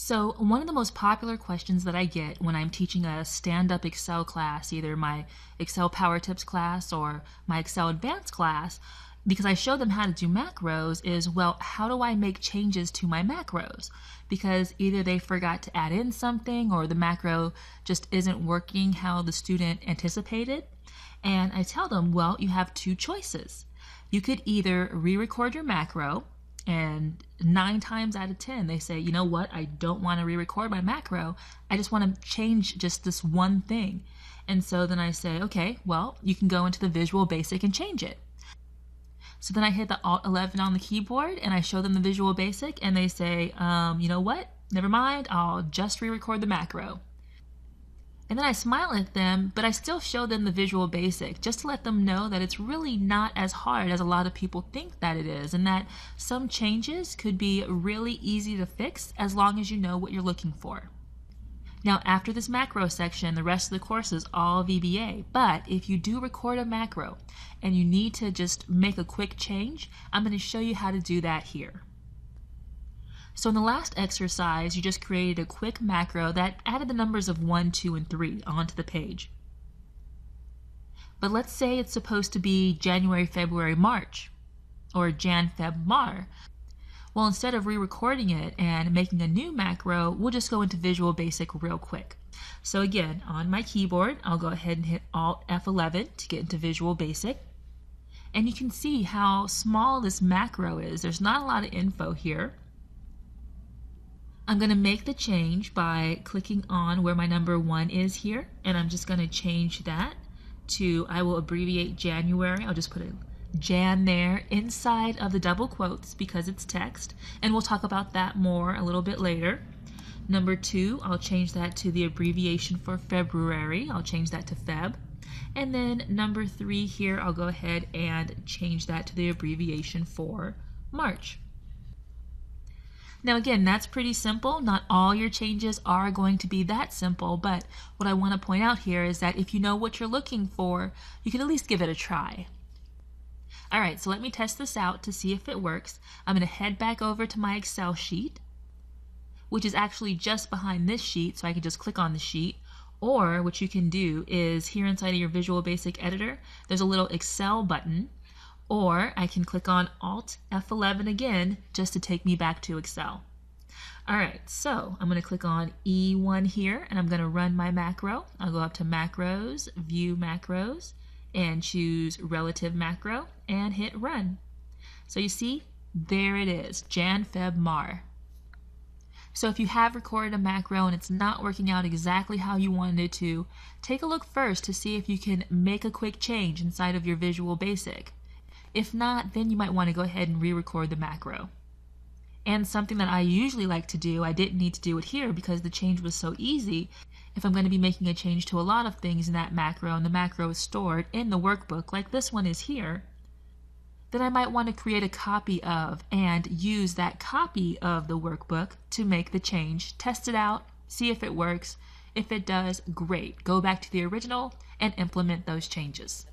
So one of the most popular questions that I get when I'm teaching a stand-up Excel class, either my Excel Power Tips class or my Excel Advanced class, because I show them how to do macros, is, well, how do I make changes to my macros? Because either they forgot to add in something or the macro just isn't working how the student anticipated. And I tell them, well, you have two choices. You could either re-record your macro, and 9 times out of 10, they say, you know what, I don't want to re-record my macro. I just want to change just this one thing. And so then I say, okay, well, you can go into the Visual Basic and change it. So then I hit the Alt 11 on the keyboard and I show them the Visual Basic and they say, you know what, never mind, I'll just re-record the macro. And then I smile at them, but I still show them the Visual Basic just to let them know that it's really not as hard as a lot of people think that it is, and that some changes could be really easy to fix as long as you know what you're looking for. Now, after this macro section, the rest of the course is all VBA, but if you do record a macro and you need to just make a quick change, I'm going to show you how to do that here. So in the last exercise, you just created a quick macro that added the numbers of 1, 2, and 3 onto the page. But let's say it's supposed to be January, February, March, or Jan, Feb, Mar. Well, instead of re-recording it and making a new macro, we'll just go into Visual Basic real quick. So again, on my keyboard, I'll go ahead and hit Alt F11 to get into Visual Basic. And you can see how small this macro is. There's not a lot of info here. I'm going to make the change by clicking on where my number 1 is here, and I'm just going to change that to, I will abbreviate January. I'll just put a Jan there inside of the double quotes because it's text, and we'll talk about that more a little bit later. Number 2, I'll change that to the abbreviation for February. I'll change that to Feb. And then number 3 here, I'll go ahead and change that to the abbreviation for March. Now again, that's pretty simple. Not all your changes are going to be that simple, but what I want to point out here is that if you know what you're looking for, you can at least give it a try. Alright, so let me test this out to see if it works. I'm going to head back over to my Excel sheet, which is actually just behind this sheet, so I can just click on the sheet. Or what you can do is here inside of your Visual Basic editor, there's a little Excel button. Or I can click on Alt F11 again just to take me back to Excel. Alright, so I'm going to click on E1 here and I'm going to run my macro. I'll go up to Macros, View Macros, and choose Relative Macro and hit Run. So you see, there it is, Jan, Feb, Mar. So if you have recorded a macro and it's not working out exactly how you wanted it to, take a look first to see if you can make a quick change inside of your Visual Basic. If not, then you might want to go ahead and re-record the macro. And something that I usually like to do, I didn't need to do it here because the change was so easy. If I'm going to be making a change to a lot of things in that macro and the macro is stored in the workbook like this one is here, then I might want to create a copy of and use that copy of the workbook to make the change, test it out, see if it works. If it does, great. Go back to the original and implement those changes.